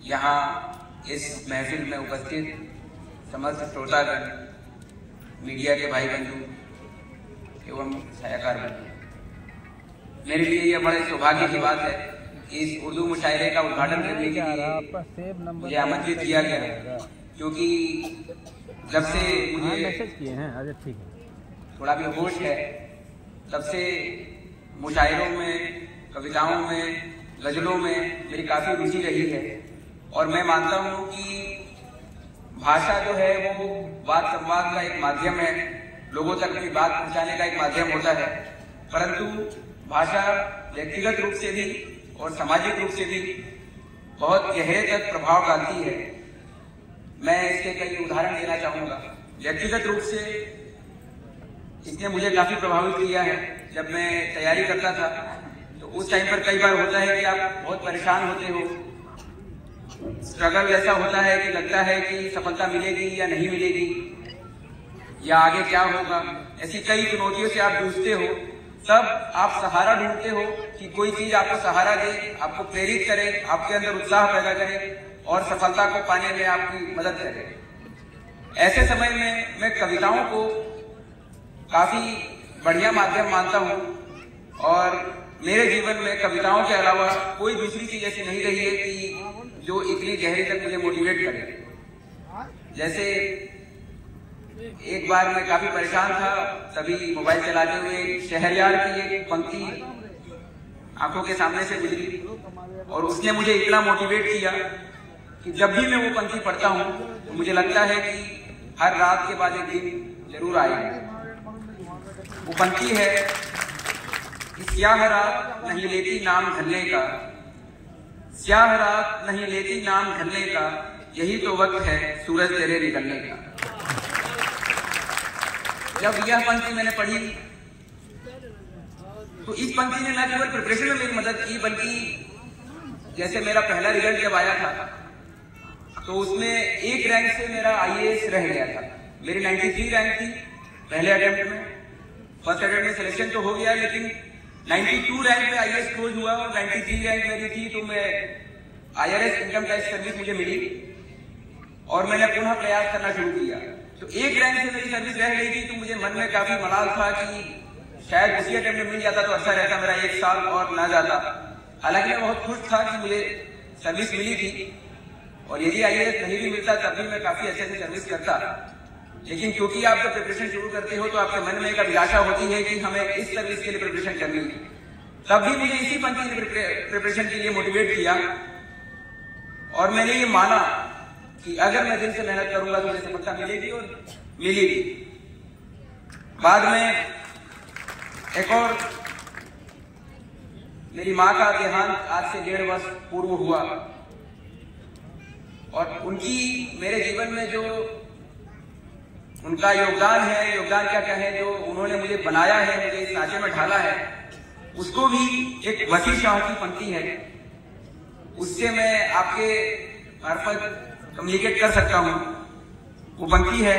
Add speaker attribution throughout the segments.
Speaker 1: यहाँ इस महफिल में उपस्थित समस्त श्रोतागण, मीडिया के भाई बंधु एवं छायाकार बंधु, मेरे लिए यह बड़े सौभाग्य की बात है कि इस उर्दू मुशायरे का उद्घाटन करने के लिए मुझे आमंत्रित किया गया, क्योंकि जब से मुझे थोड़ा भी होश है तब से मुशायरों में, कविताओं में, गजलों में मेरी काफी रुचि रही है। और मैं मानता हूँ कि भाषा जो है वो वाद संवाद का एक माध्यम है, लोगों तक अपनी बात पहुंचाने का एक माध्यम होता है, परंतु भाषा व्यक्तिगत रूप से भी और सामाजिक रूप से भी बहुत गहरे तक प्रभाव डालती है। मैं इसके कई उदाहरण देना चाहूंगा। व्यक्तिगत रूप से इसने मुझे काफी प्रभावित किया है। जब मैं तैयारी करता था तो उस टाइम पर कई बार होता है कि आप बहुत परेशान होते हो, स्ट्रगल ऐसा होता है कि लगता है कि सफलता मिलेगी या नहीं मिलेगी, या आगे क्या होगा। ऐसी कई चुनौतियों से आप जूझते हो, तब आप सहारा ढूंढते हो कि कोई चीज आपको सहारा दे, आपको प्रेरित करे, आपके अंदर उत्साह पैदा करे और सफलता को पाने में आपकी मदद करे। ऐसे समय में मैं कविताओं को काफी बढ़िया माध्यम मानता हूँ और मेरे जीवन में कविताओं के अलावा कोई दूसरी चीज ऐसी नहीं रही है कि जो इतनी गहरी तक मुझे मोटिवेट करे। जैसे एक बार मैं काफी परेशान था, तभी मोबाइल चलाते हुए शहरयार की एक पंक्ति आंखों के सामने से गुजरी और उसने मुझे इतना मोटिवेट किया कि जब भी मैं वो पंक्ति पढ़ता हूँ तो मुझे लगता है कि हर रात के बाद एक दिन जरूर आएगा। वो पंक्ति है कि स्याह रात नहीं लेती नाम ढलने का, स्याह रात नहीं लेती नाम ढलने का, यही तो वक्त है सूरज तेरे निकलने का। जब यह पंक्ति मैंने पढ़ी तो इस पंक्ति ने न केवल प्रिपरेशन में मेरी मदद की, बल्कि जैसे मेरा पहला रिजल्ट जब आया था तो उसमें एक रैंक से मेरा आईएएस रह गया था। मेरी 93 रैंक थी पहले अटेम्प्ट में। फर्स्ट अटेम्प्ट में सिलेक्शन तो हो गया, लेकिन 92 रैंक में आईएएस क्लोज हुआ और 93 रैंक मेरी थी, तो मैं आईआरएस इनकम टैक्स सर्विस मुझे मिली और मैंने पुनः प्रयास करना शुरू किया। तो एक रैंक से मेरी सर्विस रह गई थी, तो मुझे मन में काफी मलाल था कि शायद उसी अटेम्प्ट में मिल जाता तो अच्छा रहता, मेरा एक साल और ना जाता। हालांकि मैं बहुत खुश था कि मुझे सर्विस मिली थी और यदि आईएएस नहीं भी मिलता तब भी मैं काफी अच्छे से सर्विस करता। लेकिन क्योंकि आप जब प्रिपरेशन शुरू करते हो तो आपके मन में एक अभिलाषा होती है कि हमें इस सर्विस के लिए प्रिपरेशन करनी है। तब भी मुझे इसी पंक्ति ने प्रिपरेशन के लिए मोटिवेट किया और मैंने ये माना कि अगर मैं दिल से मेहनत करूंगा तो मुझे सफलता मिलेगी और मिलेगी। बाद में एक और मेरी माँ का देहांत आज से 1.5 वर्ष पूर्व हुआ और उनकी मेरे जीवन में जो उनका योगदान है, योगदान क्या कहें, जो उन्होंने मुझे बनाया है, मुझे इस ढांचे में ढाला है, उसको भी एक वसी शाह की पंक्ति है, उससे मैं आपके मार्फत कम्युनिकेट कर सकता हूं। वो पंक्ति है,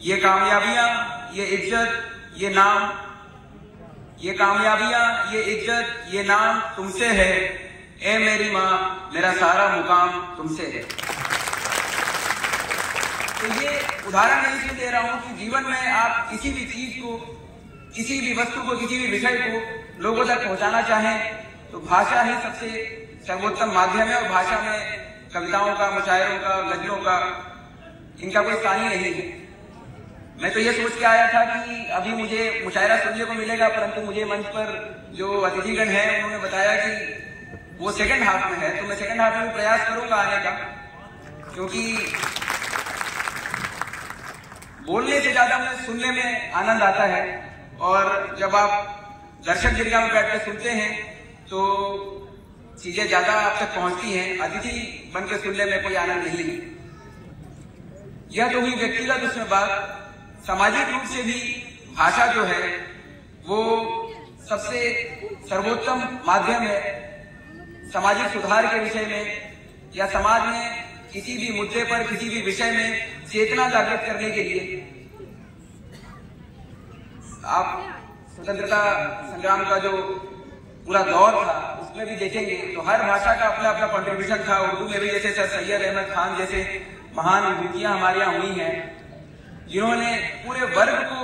Speaker 1: ये कामयाबियां, ये इज्जत, ये नाम, ये कामयाबियां, ये इज्जत, ये नाम तुमसे है, ए मेरी माँ, मेरा सारा मुकाम तुमसे है। तो ये उदाहरण मैं इसलिए दे रहा हूं कि जीवन में आप किसी भी चीज को, किसी भी वस्तु को, किसी भी विषय को लोगों तक पहुंचाना चाहें तो भाषा ही सबसे सर्वोत्तम माध्यम है। और भाषा में कविताओं का, मुशायरों का, गजलों का, इनका कोई स्थान ही नहीं है। मैं तो ये सोच के आया था कि अभी मुझे मुशायरा सुनने को मिलेगा, परंतु मुझे मंच पर जो अतिथिगण है उन्होंने बताया कि वो सेकंड हाफ में है, तो मैं सेकंड हाफ में प्रयास करूंगा आने का, क्योंकि बोलने से ज्यादा मुझे सुनने में आनंद आता है। और जब आप दर्शक दीर्घा में बैठ कर सुनते हैं तो चीजें ज्यादा आप तक पहुंचती हैं, अतिथि बन के सुनने में कोई आनंद नहीं है। यह तो हुई व्यक्तिगत उसमें बात। सामाजिक रूप से भी भाषा जो है वो सबसे सर्वोत्तम माध्यम है सामाजिक सुधार के विषय में, या समाज में किसी भी मुद्दे पर, किसी भी विषय में चेतना जागृत करने के लिए। आप स्वतंत्रता संग्राम का जो पूरा दौर था उसमें भी देखेंगे तो हर भाषा का अपना अपना कंट्रीब्यूशन था। उर्दू में भी जैसे सर सैयद अहमद खान जैसे महान विभूतियां हमारे यहाँ हुई हैं, जिन्होंने पूरे वर्ग को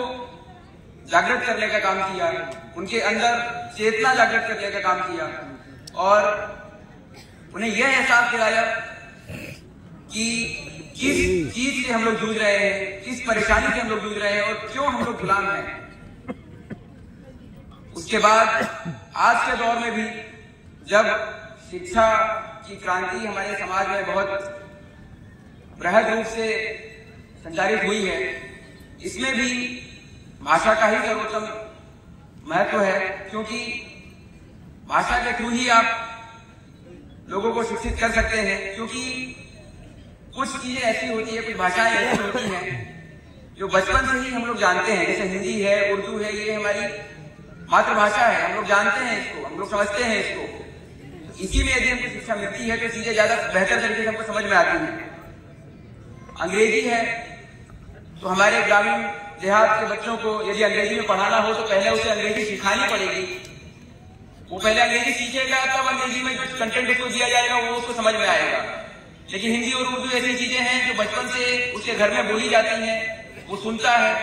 Speaker 1: जागृत करने का काम किया, उनके अंदर चेतना जागृत करने का काम किया और उन्हें यह एहसास दिलाया कि किस चीज से हम लोग जूझ रहे हैं, किस परेशानी से हम लोग जूझ रहे हैं और क्यों हम लोग गुलाम हैं। उसके बाद आज के दौर में भी जब शिक्षा की क्रांति हमारे समाज में बहुत बृहद रूप से संचारित हुई है, इसमें भी भाषा का ही सर्वोत्तम महत्व है, क्योंकि भाषा के थ्रू ही आप लोगों को शिक्षित कर सकते हैं। क्योंकि कुछ चीजें ऐसी होती है, कुछ भाषाएं ऐसी होती हैं जो बचपन से ही हम लोग जानते हैं, जैसे हिंदी है, उर्दू है, ये हमारी मातृभाषा है, हम लोग जानते हैं इसको, हम लोग समझते हैं इसको। इसी में यदि हमको शिक्षा मिलती है तो चीजें ज्यादा बेहतर तरीके से हमको समझ में आती हैं। अंग्रेजी है तो हमारे ग्रामीण देहात के बच्चों को यदि अंग्रेजी में पढ़ाना हो तो पहले उसे अंग्रेजी सिखानी पड़ेगी। वो पहले अंग्रेजी सीखेगा तब अंग्रेजी में जो कंटेंट उसको दिया जाएगा वो उसको समझ में आएगा। लेकिन हिंदी और उर्दू ऐसी चीजें हैं जो बचपन से उसके घर में बोली जाती हैं, वो सुनता है,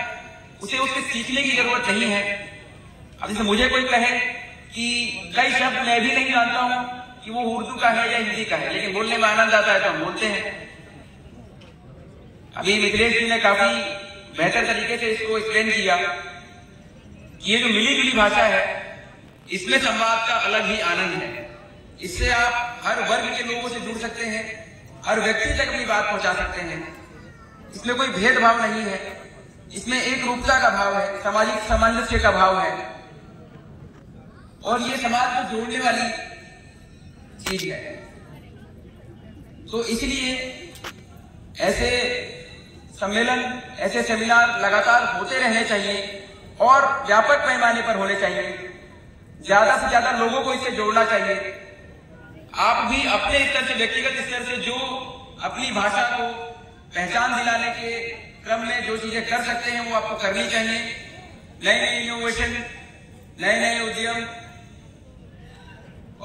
Speaker 1: उसे उसके सीखने की जरूरत नहीं है। अब जैसे मुझे कोई कहे कि कई शब्द मैं भी नहीं जानता हूं कि वो उर्दू का है या हिंदी का है, लेकिन बोलने में आनंद आता है तो हम बोलते हैं। अभी मिथिलेश जी ने काफी बेहतर तरीके से इसको एक्सप्लेन किया कि ये जो मिली जुली भाषा है इसमें संवाद का अलग ही आनंद है। इससे आप हर वर्ग के लोगों से जुड़ सकते हैं, हर व्यक्ति तक अपनी बात पहुंचा सकते हैं। इसमें कोई भेदभाव नहीं है, इसमें एक रूपता का भाव है, सामाजिक सामंजस्य का भाव है और ये समाज को जोड़ने वाली चीज है। तो इसलिए ऐसे सम्मेलन, ऐसे सेमिनार लगातार होते रहने चाहिए और व्यापक पैमाने पर होने चाहिए। ज्यादा से ज्यादा लोगों को इससे जोड़ना चाहिए। आप भी अपने स्तर से, व्यक्तिगत स्तर से जो अपनी भाषा को पहचान दिलाने के क्रम में जो चीजें कर सकते हैं वो आपको करनी चाहिए। नए नए इनोवेशन, नए नए उद्यम,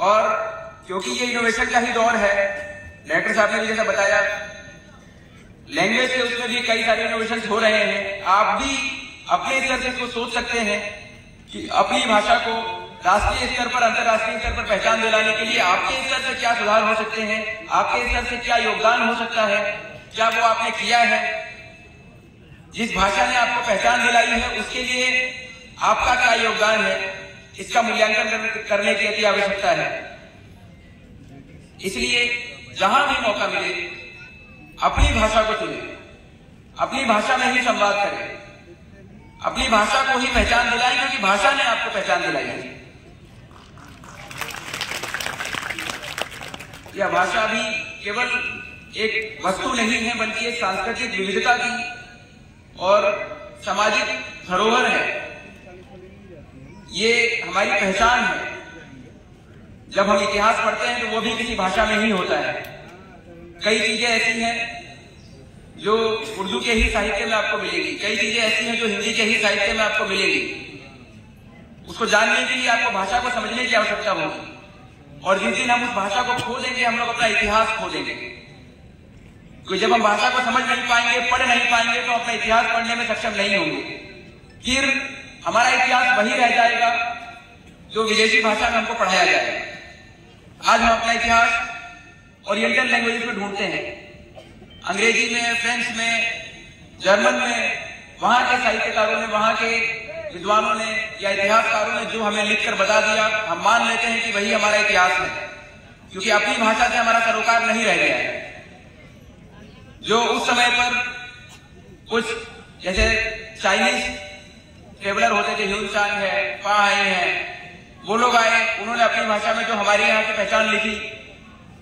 Speaker 1: और क्योंकि ये इनोवेशन का ही दौर है, डायरेक्टर साहब ने भी जैसा बताया, लैंग्वेज के उसमें भी कई सारे इनोवेशन हो रहे हैं। आप भी अपने स्तर से इसको सोच सकते हैं कि अपनी भाषा को राष्ट्रीय स्तर पर, अंतर्राष्ट्रीय स्तर पर पहचान दिलाने के लिए आपके स्तर से क्या सुधार हो सकते हैं, आपके स्तर से क्या योगदान हो सकता है, क्या वो आपने किया है। जिस भाषा ने आपको पहचान दिलाई है उसके लिए आपका क्या योगदान है, इसका मूल्यांकन करने की अति आवश्यकता है। इसलिए जहां भी मौका मिले अपनी भाषा को चुने, अपनी भाषा में ही संवाद करें, अपनी भाषा को ही पहचान दिलाएं, क्योंकि भाषा ने आपको पहचान दिलाई है। यह भाषा भी केवल एक वस्तु नहीं है, बल्कि एक सांस्कृतिक विविधता की और सामाजिक धरोहर है। ये हमारी पहचान है। जब हम इतिहास पढ़ते हैं तो वो भी किसी भाषा में ही होता है। कई चीजें ऐसी हैं जो उर्दू के ही साहित्य में आपको मिलेगी, कई चीजें ऐसी हैं जो हिंदी के ही साहित्य में आपको मिलेगी। उसको जानने के लिए आपको भाषा को समझने की आवश्यकता होगी, और जिस दिन हम उस भाषा को खो देंगे हम लोग अपना इतिहास खो देंगे। क्योंकि जब हम भाषा को समझ नहीं पाएंगे, पढ़ नहीं पाएंगे, तो अपना इतिहास पढ़ने में सक्षम नहीं होंगे। फिर हमारा इतिहास वही रह जाएगा जो विदेशी भाषा में हमको पढ़ाया जाएगा। आज हम अपना इतिहास ओरिएंटल लैंग्वेज में ढूंढते हैं, अंग्रेजी में, फ्रेंच में, जर्मन में। वहां के साहित्यकारों ने, वहां के विद्वानों ने या इतिहासकारों ने जो हमें लिखकर बता दिया, हम मान लेते हैं कि वही हमारा इतिहास है, क्योंकि अपनी भाषा से हमारा सरोकार नहीं रह गया है। जो उस समय पर कुछ जैसे चाइनीज ट्रेवलर होते थे, ह्यून सांग है, पा हाई है, वो लोग आए, उन्होंने अपनी भाषा में जो हमारे यहाँ की पहचान लिखी,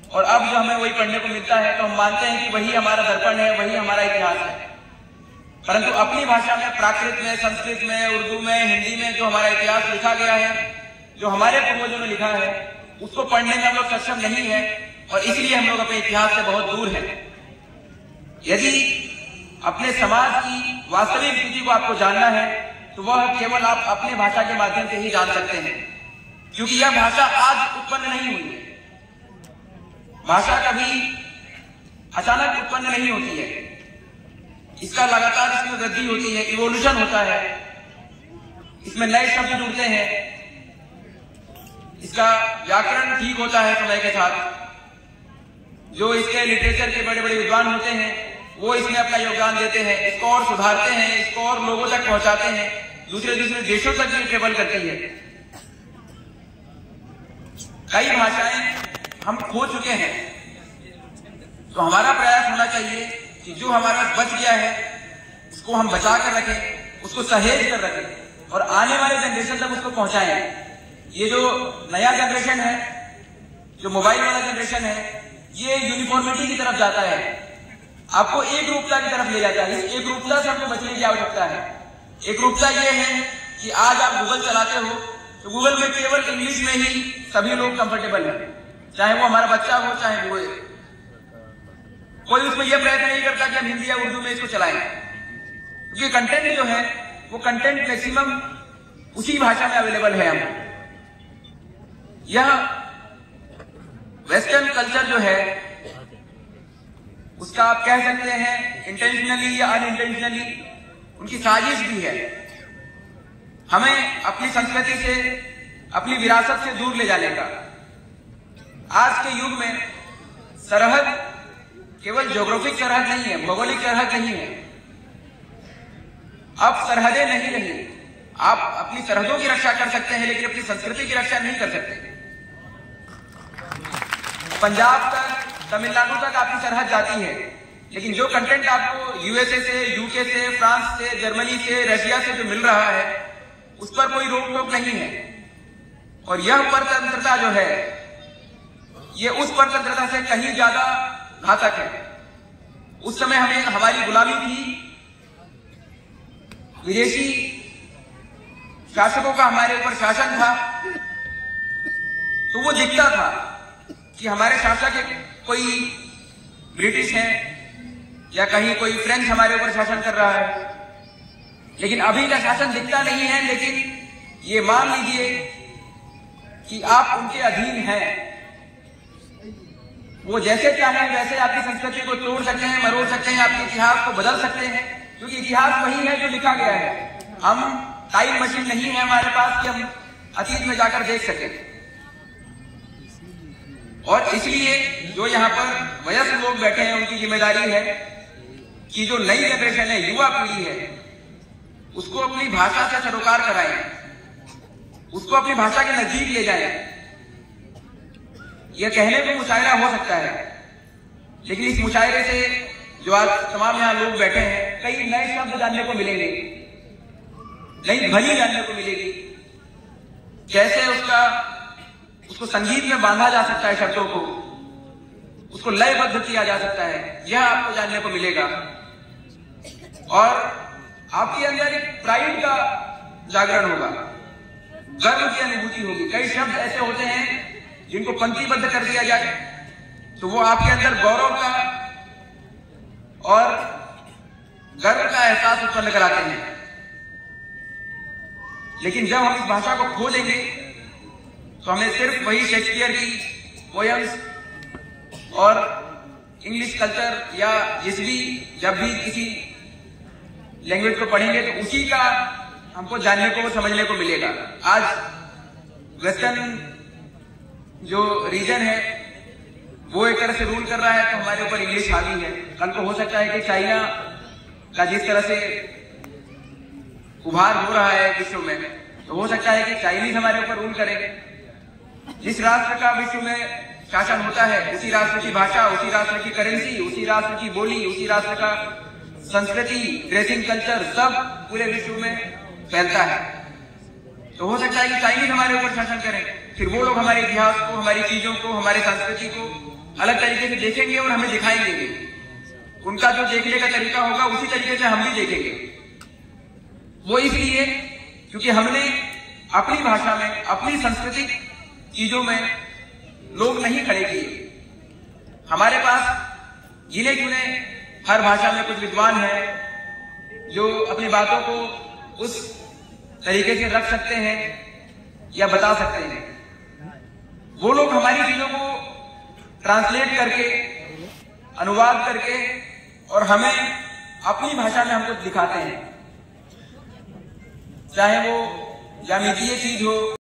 Speaker 1: और अब जो हमें वही पढ़ने को मिलता है तो हम मानते हैं कि वही हमारा दर्पण है, वही हमारा इतिहास है। परंतु अपनी भाषा में, प्राकृत में, संस्कृत में, उर्दू में, हिंदी में जो हमारा इतिहास लिखा गया है, जो हमारे पूर्वजों ने लिखा है, उसको पढ़ने में हम लोग सक्षम नहीं है, और इसलिए हम लोग अपने इतिहास से बहुत दूर हैं। यदि अपने समाज की वास्तविक स्थिति को आपको जानना है तो वह केवल आप अपने भाषा के माध्यम से ही जान सकते हैं, क्योंकि यह भाषा आज उत्पन्न नहीं हुई है। भाषा कभी अचानक उत्पन्न नहीं होती है, इसका लगातार इसमें वृद्धि होती है, इवोल्यूशन होता है, इसमें नए शब्द जुड़ते हैं, इसका व्याकरण ठीक होता है समय के साथ। जो इसके लिटरेचर के बड़े बड़े विद्वान होते हैं वो इसमें अपना योगदान देते हैं, इसको और सुधारते हैं, इसको और लोगों तक पहुंचाते हैं, दूसरे देशों तक भी ट्रेवल करती है। कई भाषाएं हम खो चुके हैं, तो हमारा प्रयास होना चाहिए कि जो हमारा बच गया है उसको हम बचा कर रखें, उसको सहेज कर रखें और आने वाले जनरेशन तक उसको पहुंचाएं। ये जो नया जनरेशन है, जो मोबाइल वाला जनरेशन है, ये यूनिफॉर्मिटी की तरफ जाता है, आपको एक रूपता की तरफ ले जाता है। इस एक रूपता से हमको बचने की आवश्यकता है। एक रूपता ये है कि आज आप गूगल चलाते हो तो गूगल में केवल इंग्लिश में ही सभी लोग कंफर्टेबल हैं, चाहे वो हमारा बच्चा हो चाहे वो। कोई उसमें यह प्रयत्न नहीं करता कि हम हिंदी या उर्दू में इसको चलाएं, क्योंकि कंटेंट जो है वो कंटेंट मैक्सिमम उसी भाषा में अवेलेबल है। हमको यह वेस्टर्न कल्चर जो है उसका आप कह सकते हैं इंटेंशनली या अनइंटेंशनली उनकी साजिश भी है, हमें अपनी संस्कृति से, अपनी विरासत से दूर ले जाने का। आज के युग में सरहद केवल ज्योग्राफिक सरहद नहीं है, भौगोलिक सरहद नहीं है, अब सरहदें नहीं रही। आप अपनी सरहदों की रक्षा कर सकते हैं लेकिन अपनी संस्कृति की रक्षा नहीं कर सकते। पंजाब तक, तमिलनाडु तक आपकी सरहद जाती है, लेकिन जो कंटेंट आपको यूएसए से, यूके से, फ्रांस से, जर्मनी से, रशिया से जो मिल रहा है उस पर कोई रोक टोक नहीं है। और यह परतंत्रता जो है ये उस परतंत्रता से कहीं ज्यादा घातक है। उस समय हमें हमारी गुलामी थी, विदेशी शासकों का हमारे ऊपर शासन था, तो वो दिखता था कि हमारे शासक कोई ब्रिटिश है या कहीं कोई फ्रेंच हमारे ऊपर शासन कर रहा है। लेकिन अभी का शासन दिखता नहीं है, लेकिन ये मान लीजिए कि आप उनके अधीन हैं। वो जैसे चाहें वैसे आपकी संस्कृति को तोड़ सकते हैं, मरोड़ सकते हैं, आपके इतिहास को बदल सकते हैं, क्योंकि इतिहास वही है जो लिखा गया है। हम टाइम मशीन नहीं है हमारे पास कि हम अतीत में जाकर देख सकें। और इसलिए जो यहाँ पर वयस्क लोग बैठे हैं उनकी जिम्मेदारी है कि जो नई जनरेशन है, युवा पीढ़ी है, उसको अपनी भाषा से सरोकार कराएं, उसको अपनी भाषा के नजदीक ले जाएं। यह कहने में मुशायरा हो सकता है, लेकिन इस मुशायरे से जो आज तमाम यहाँ लोग बैठे हैं, कई नए शब्द जानने को मिलेंगे, नई ध्वनि जानने को मिलेगी, कैसे उसको संगीत में बांधा जा सकता है, शब्दों को उसको लयबद्ध किया जा सकता है, यह आपको जानने को मिलेगा। और आपके अंदर एक प्राइड का जागरण होगा, गर्व की अनुभूति होगी। कई शब्द ऐसे होते हैं जिनको पंक्तिबद्ध कर दिया जाए तो वो आपके अंदर गौरव का और गर्व का एहसास उत्पन्न कराते हैं। लेकिन जब हम इस भाषा को खो देंगे तो हमें सिर्फ वही शेक्सपियर की पोयम्स और इंग्लिश कल्चर या जब भी किसी लैंग्वेज को पढ़ेंगे तो उसी का हमको जानने को, समझने को मिलेगा। आज वेस्टर्न जो रीजन है वो एक तरह से रूल कर रहा है, तो हमारे ऊपर इंग्लिश हावी है। कल को हो सकता है कि चाइना का जिस तरह से उभार हो रहा है विश्व में, तो हो सकता है कि चाइनीज हमारे ऊपर रूल करे। जिस राष्ट्र का विश्व में शासन होता है उसी राष्ट्र की भाषा, उसी राष्ट्र की करेंसी, उसी राष्ट्र की बोली, उसी राष्ट्र का संस्कृति, ड्रेसिंग कल्चर सब पूरे विश्व में फैलता है। तो हो सकता है कि चाइनीज हमारे ऊपर शासन करें, फिर वो लोग हमारे इतिहास को, हमारी चीजों को, हमारे संस्कृति को अलग तरीके से देखेंगे और हमें दिखाएंगे भी। उनका जो देखने का तरीका होगा उसी तरीके से हम भी देखेंगे। वो इसलिए क्योंकि हमने अपनी भाषा में, अपनी सांस्कृतिक चीजों में लोग नहीं खड़े किए। हमारे पास गिने चुने हर भाषा में कुछ विद्वान हैं जो अपनी बातों को उस तरीके से रख सकते हैं या बता सकते हैं। वो लोग हमारी चीजों को ट्रांसलेट करके, अनुवाद करके और हमें अपनी भाषा में हमको दिखाते हैं, चाहे वो ज्यामितीय चीज हो,